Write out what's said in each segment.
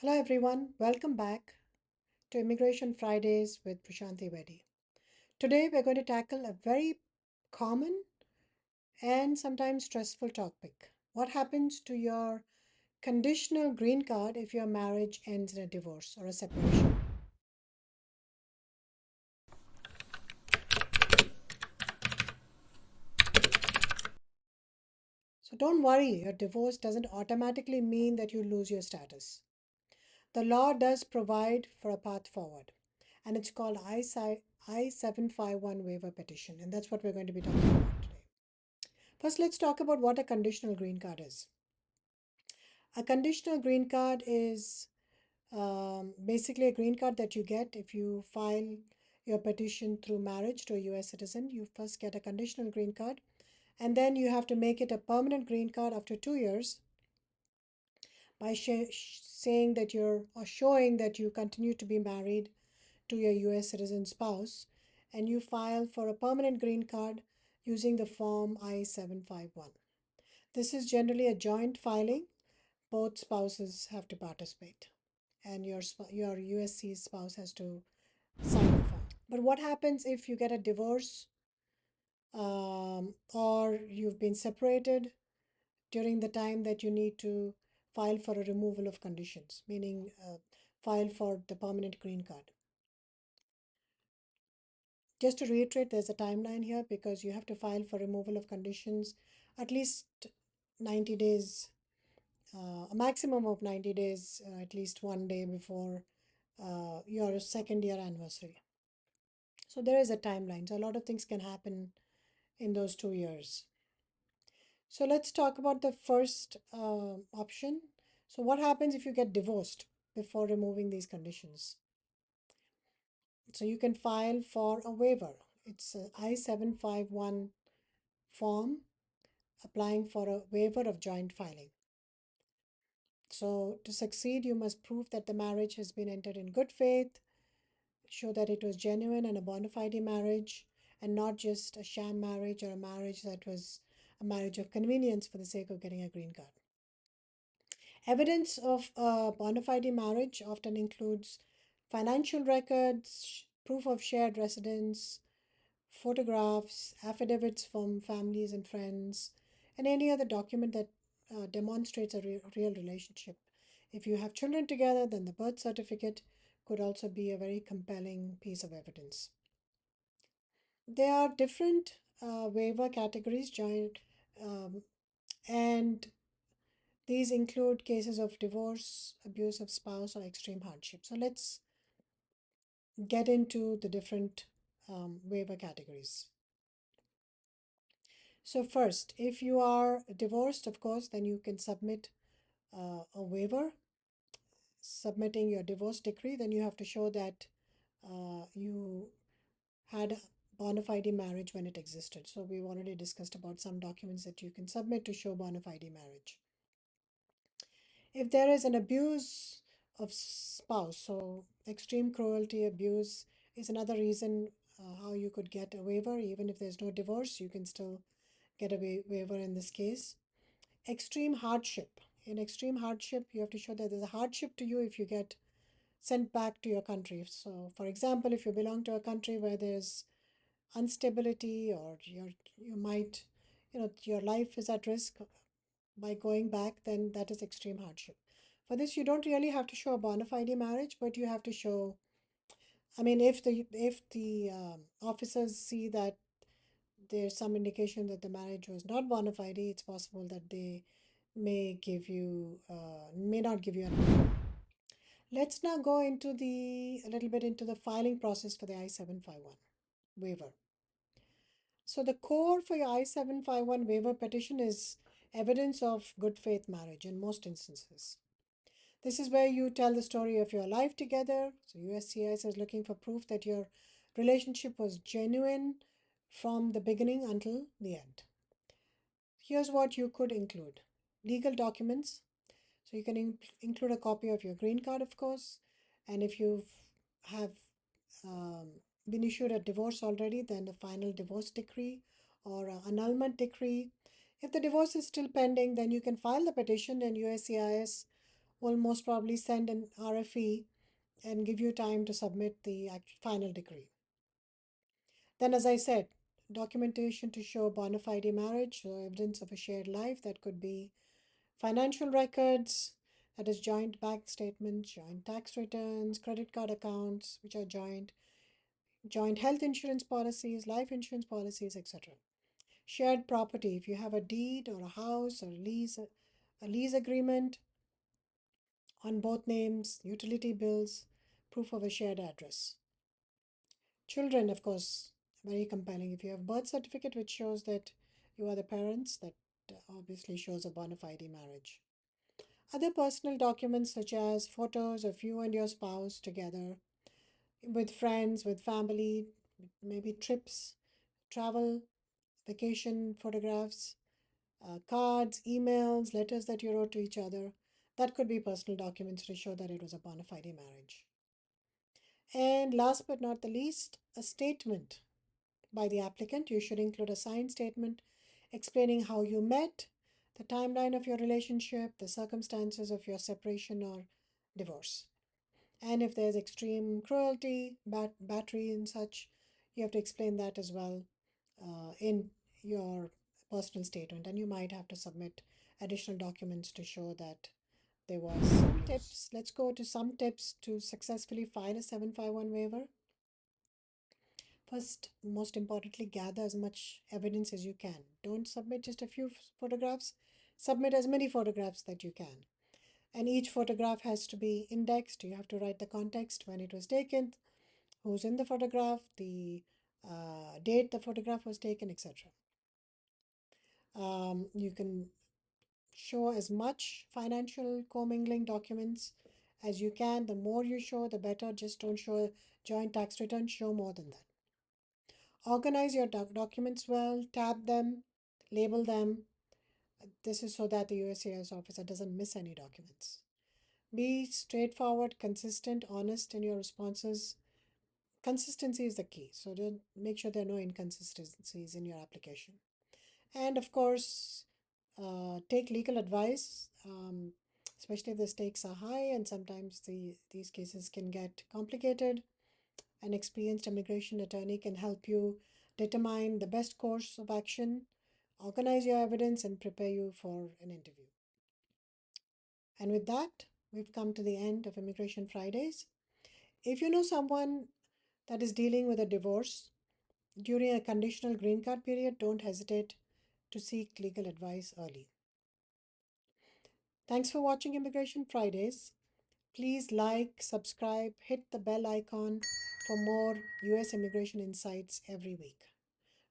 Hello everyone, welcome back to Immigration Fridays with Prashanthi Reddy. Today we're going to tackle a very common and sometimes stressful topic. What happens to your conditional green card if your marriage ends in a divorce or a separation? So don't worry, your divorce doesn't automatically mean that you lose your status. The law does provide for a path forward, and it's called I-751 Waiver Petition, and that's what we're going to be talking about today. First, let's talk about what a conditional green card is. A conditional green card is basically a green card that you get if you file your petition through marriage to a US citizen. You first get a conditional green card, and then you have to make it a permanent green card after 2 years by saying that you're or showing that you continue to be married to your US citizen spouse, and you file for a permanent green card using the Form I-751. This is generally a joint filing. Both spouses have to participate, and your USC spouse has to sign the form. But what happens if you get a divorce or you've been separated during the time that you need to file for a removal of conditions, meaning file for the permanent green card? Just to reiterate, there's a timeline here because you have to file for removal of conditions at least 90 days, a maximum of 90 days, at least one day before your second year anniversary. So there is a timeline. So a lot of things can happen in those 2 years. So let's talk about the first option. So what happens if you get divorced before removing these conditions? So you can file for a waiver. It's a I-751 form applying for a waiver of joint filing. So to succeed, you must prove that the marriage has been entered in good faith, show that it was genuine and a bona fide marriage, and not just a sham marriage or a marriage that was a marriage of convenience for the sake of getting a green card. Evidence of a bona fide marriage often includes financial records, proof of shared residence, photographs, affidavits from families and friends, and any other document that demonstrates a real relationship. If you have children together, then the birth certificate could also be a very compelling piece of evidence. There are different waiver categories joined, and these include cases of divorce, abuse of spouse, or extreme hardship. So let's get into the different waiver categories. So first, if you are divorced, of course, then you can submit a waiver. Submitting your divorce decree, then you have to show that you had a bona fide marriage when it existed. So we've already discussed about some documents that you can submit to show bona fide marriage. If there is an abuse of spouse, so extreme cruelty, abuse is another reason how you could get a waiver. Even if there's no divorce, you can still get a waiver in this case. Extreme hardship. In extreme hardship, you have to show that there's a hardship to you if you get sent back to your country. So, for example, if you belong to a country where there's instability or you might, your life is at risk by going back, then that is extreme hardship. For this, you don't really have to show a bona fide marriage, but you have to show. I mean, if the officers see that there's some indication that the marriage was not bona fide, it's possible that they may not give you an. Let's now go into a little bit into the filing process for the I-751 waiver. So the core for your I-751 waiver petition is evidence of good faith marriage in most instances. This is where you tell the story of your life together. So USCIS is looking for proof that your relationship was genuine from the beginning until the end. Here's what you could include: legal documents. So you can include a copy of your green card, of course, and if you have been issued a divorce already, then the final divorce decree or annulment decree. If the divorce is still pending, then you can file the petition, and USCIS will most probably send an RFE and give you time to submit the final decree. Then, as I said, documentation to show bona fide marriage, so evidence of a shared life. That could be financial records, that is joint bank statements, joint tax returns, credit card accounts, which are joint health insurance policies, life insurance policies, etc. Shared property, if you have a deed or a house or a lease agreement on both names, utility bills, proof of a shared address. Children, of course, very compelling. If you have birth certificate which shows that you are the parents, that obviously shows a bona fide marriage. Other personal documents such as photos of you and your spouse together, with friends, with family, maybe trips, travel, vacation photographs, cards, emails, letters that you wrote to each other. That could be personal documents to show that it was a bona fide marriage. And last but not the least, a statement by the applicant. You should include a signed statement explaining how you met, the timeline of your relationship, the circumstances of your separation or divorce. And if there's extreme cruelty, battery, and such, you have to explain that as well in your personal statement. And you might have to submit additional documents to show that there was some tips. Let's go to some tips to successfully file a 751 waiver. First, most importantly, gather as much evidence as you can. Don't submit just a few photographs. Submit as many photographs that you can. And each photograph has to be indexed. You have to write the context, when it was taken, who's in the photograph, the date the photograph was taken, etc. You can show as much financial commingling documents as you can. The more you show, the better. Just don't show a joint tax return, show more than that. Organize your documents well, tab them, label them. This is so that the USCIS officer doesn't miss any documents. Be straightforward, consistent, honest in your responses. Consistency is the key, so don't make sure there are no inconsistencies in your application. And of course, take legal advice, especially if the stakes are high and sometimes these cases can get complicated. An experienced immigration attorney can help you determine the best course of action, organize your evidence, and prepare you for an interview. And with that, we've come to the end of Immigration Fridays. If you know someone that is dealing with a divorce during a conditional green card period, don't hesitate to seek legal advice early. Thanks for watching Immigration Fridays. Please like, subscribe, hit the bell icon for more US immigration insights every week.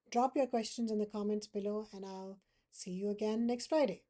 Drop your questions in the comments below, and I'll see you again next Friday.